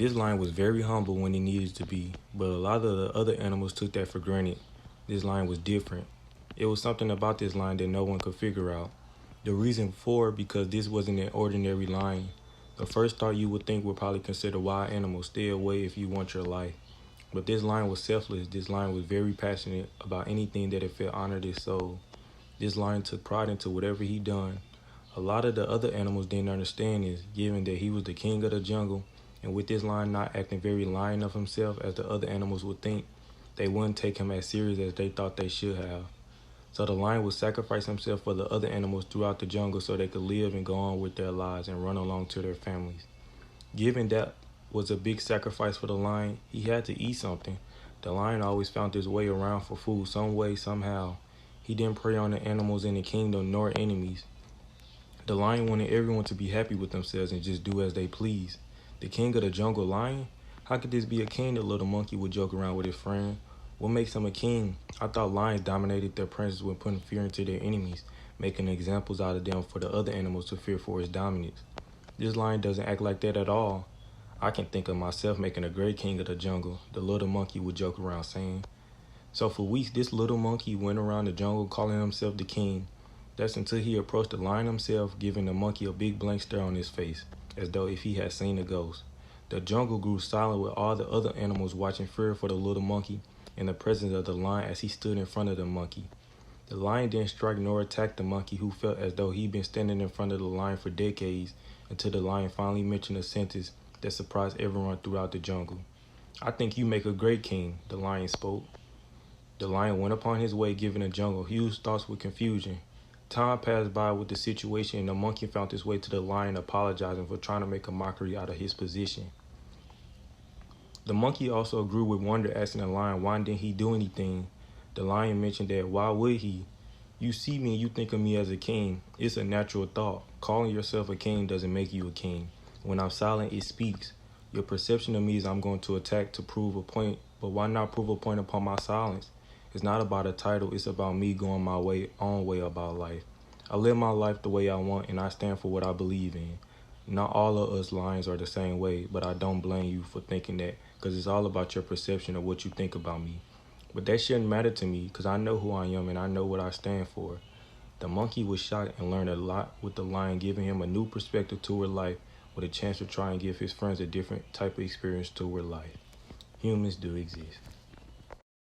This lion was very humble when he needed to be, but a lot of the other animals took that for granted. This lion was different. It was something about this lion that no one could figure out. The reason for because this wasn't an ordinary lion. The first thought you would think would probably consider wild animals stay away if you want your life. But this lion was selfless. This lion was very passionate about anything that it felt honored his soul. This lion took pride into whatever he done. A lot of the other animals didn't understand this, given that he was the king of the jungle, and with this lion not acting very lion of himself as the other animals would think, they wouldn't take him as serious as they thought they should have. So the lion would sacrifice himself for the other animals throughout the jungle so they could live and go on with their lives and run along to their families. Given that was a big sacrifice for the lion, he had to eat something. The lion always found his way around for food some way, somehow. He didn't prey on the animals in the kingdom nor enemies. The lion wanted everyone to be happy with themselves and just do as they please. The king of the jungle lion? How could this be a king? The little monkey would joke around with his friend. What makes him a king? I thought lions dominated their presence when putting fear into their enemies, making examples out of them for the other animals to fear for his dominance. This lion doesn't act like that at all. I can think of myself making a great king of the jungle, the little monkey would joke around saying. So for weeks, this little monkey went around the jungle calling himself the king. That's until he approached the lion himself, giving the monkey a big blank stare on his face, as though if he had seen a ghost. The jungle grew silent with all the other animals watching fear for the little monkey in the presence of the lion as he stood in front of the monkey. The lion didn't strike nor attack the monkey, who felt as though he'd been standing in front of the lion for decades, until the lion finally mentioned a sentence that surprised everyone throughout the jungle. I think you make a great king, the lion spoke. The lion went upon his way, giving the jungle huge thoughts with confusion. Time passed by with the situation, and the monkey found his way to the lion, apologizing for trying to make a mockery out of his position. The monkey also grew with wonder, asking the lion why didn't he do anything. The lion mentioned that why would he? You see me and you think of me as a king. It's a natural thought. Calling yourself a king doesn't make you a king. When I'm silent, it speaks. Your perception of me is I'm going to attack to prove a point, but why not prove a point upon my silence? It's not about a title, it's about me going my own way about life. I live my life the way I want, and I stand for what I believe in. Not all of us lions are the same way, but I don't blame you for thinking that, because it's all about your perception of what you think about me. But that shouldn't matter to me, because I know who I am and I know what I stand for. The monkey was shocked and learned a lot with the lion, giving him a new perspective toward life, with a chance to try and give his friends a different type of experience toward life. Humans do exist.